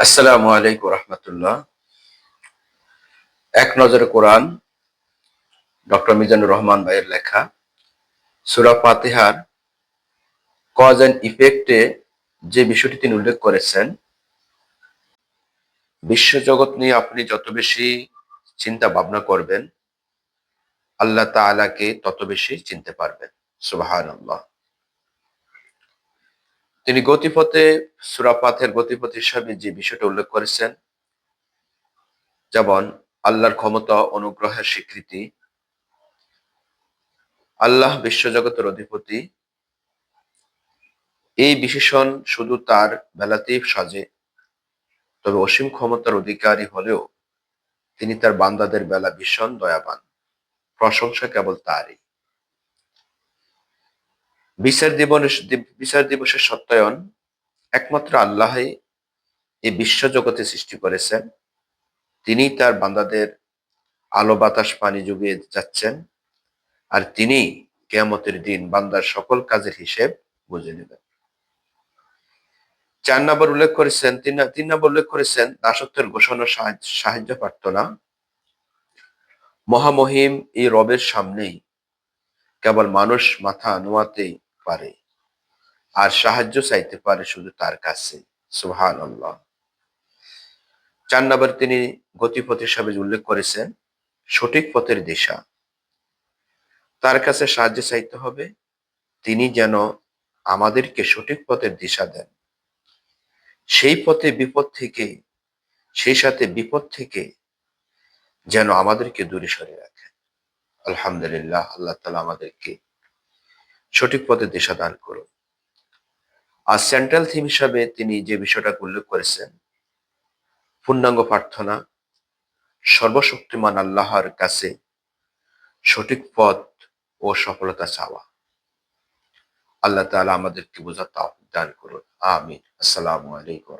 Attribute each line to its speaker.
Speaker 1: আসসালামু আলাইকুম রহমতুল্লাহ। এক নজরে কোরআন, ডক্টর মিজানুর রহমান ভাইয়ের লেখা। সূরা ফাতিহার কজ এন্ড ইফেক্টে যে বিষয়টি তিনি উল্লেখ করেছেন, বিশ্বজগৎ নিয়ে আপনি যত বেশি চিন্তা ভাবনা করবেন, আল্লাহ তাআলাকে তত বেশি চিনতে পারবেন। সুবহানাল্লাহ। তিনি গতিপথে, সূরা ফাতিহার গতিপথ হিসাবে যে বিষয়টা উল্লেখ করেছেন, যেমন আল্লাহর ক্ষমতা, অনুগ্রহের স্বীকৃতি, আল্লাহ বিশ্বজগতের অধিপতি, এই বিশেষণ শুধু তার বেলাতেই সাজে। তবে অসীম ক্ষমতার অধিকারী হলেও তিনি তার বান্দাদের বেলা ভীষণ দয়াবান। প্রশংসা কেবল তারই। বিচার দিবসের সত্যায়ন, একমাত্র আল্লাহই এই বিশ্ব জগতে সৃষ্টি করেছেন। তিনি তার বান্দাদের আলো বাতাস পানি যুগিয়ে যাচ্ছেন, আর তিনি কিয়ামতের দিন বান্দার সকল কাজের হিসেব বুঝে নেবেন। ৪ নম্বর উল্লেখ করেছেন, ৩ নম্বর উল্লেখ করেছেন, দাসত্বের ঘোষণা সাহায্য প্রার্থনা। মহামহিম এই রবের সামনেই কেবল মানুষ মাথা নোয়াতেই পারে, আর সাহায্য চাইতে পারে শুধু তার কাছে। সুবহানাল্লাহ। ৪ নম্বর তিনি গতিপথ হিসাবে উল্লেখ করেছেন, সঠিক পথের দিশা। তার কাছে সাহায্য চাইতে হবে, তিনি যেন আমাদেরকে সঠিক পথের দিশা দেন। সেই পথে বিপদ থেকে, সেই সাথে বিপদ থেকে যেন আমাদেরকে দূরে সরিয়ে রাখেন। আলহামদুলিল্লাহ, আল্লাহ তাআলা আমাদেরকে সঠিক পথের দিশা দান করুন। আর সেন্ট্রাল থিম হিসাবে তিনি যে বিষয়টা উল্লেখ করেছেন, পূর্ণাঙ্গ প্রার্থনা, সর্বশক্তিমান আল্লাহর কাছে সঠিক পথ ও সফলতা চাওয়া। আল্লাহ তাআলা আমাদেরকে বোঝার তৌফিক দান করুন। আমিন। আসসালামু আলাইকুম।